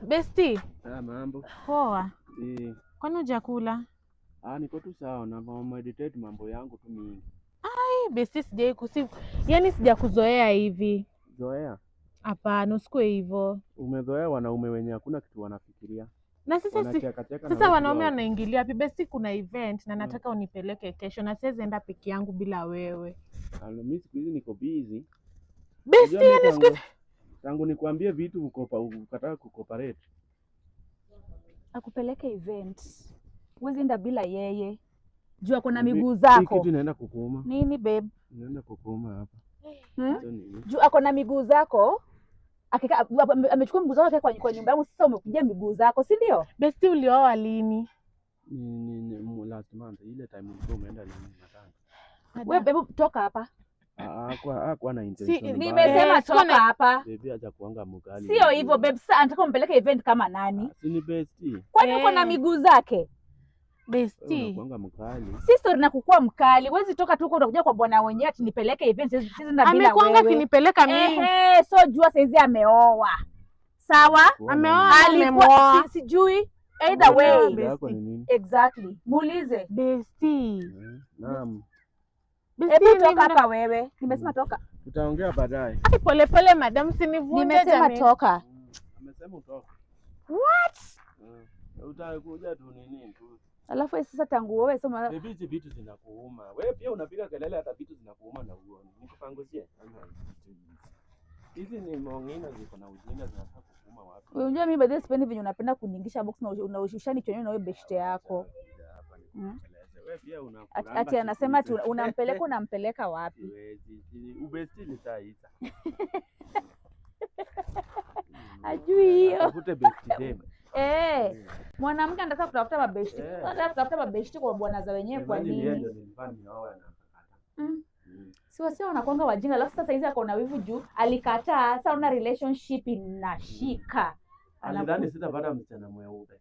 Besti. Mambo. Poa. Kwani hujakula? Niko tu sawa na meditate mambo yangu tu mingi. Besti yaani sijakuzoea hivi. Zoea? Hapana, usikue hivyo. Umezoea wanaume wenye hakuna kitu wanafikiria. Na sasa wanaume wanaingilia wapi? Besti, kuna event na nataka unipeleke kesho na siwezi enda peke yangu bila wewe. Mimi siku hizi niko busy. Besti, yani siku tangu nikwambie vitu ukataka kucooperate. Akupeleke event. Huwezi enda bila yeye. Jua kuna miguu zako. Kitu inaenda kukuuma. Nini babe? Inaenda kukuuma hapa. Jua ako na miguu zako. Amechukua miguu zako kwa nyumba yangu, sasa umekuja miguu zako, si ndio? Besti, ulioa lini? Ni last month, ile time ulikuwa umeenda lini nataka. Wewe babe, toka hapa. Kwa na intention. Nimesema toka hapa. Baby acha kuanga mkali. Sio hivyo babe, sasa anataka umpeleke event kama nani? Si ni bestie. Kwani uko na miguu zake? Besti. Kuanga mkali. Si story na kukua mkali. Huwezi toka tu unakuja kwa bwana wenyewe ati nipeleke event, sisi na bila wewe. Amekuanga kinipeleka mimi. So jua saizi ameoa. Sawa? Ameoa, alikuwa sijui. Either way. Exactly. Muulize. Besti. Naam. Hebu toka hapa wewe. Nimesema toka. Tutaongea baadaye. Pole madam, sinivunje. Nimesema toka. Amesema utoka. What? Utakuja tu nini tu. Alafu sasa tangu wewe sema hizi vitu zinakuuma. Wewe pia unapiga kelele hata vitu zinakuuma na uone. Nikupanguzie. Hizi ni mongina ziko na ujinga zinataka kukuuma watu. Unajua mimi baadaye sipendi venye unapenda kuningisha box na unaushishani chonyo na wewe beshte yako. Wewe pia ati anasema ati unampeleka wapi? Ubesti ni saisa. Ajui hiyo. Tafute besti dem. Mwanamke anataka kutafuta mabeshte. Anataka kutafuta mabeshte kwa bwana za wenyewe kwa nini? Si wasio wanakuanga wajinga, alafu sasa hizi akaona wivu juu alikataa, sasa una relationship inashika. Alidhani sitapata msichana mweupe.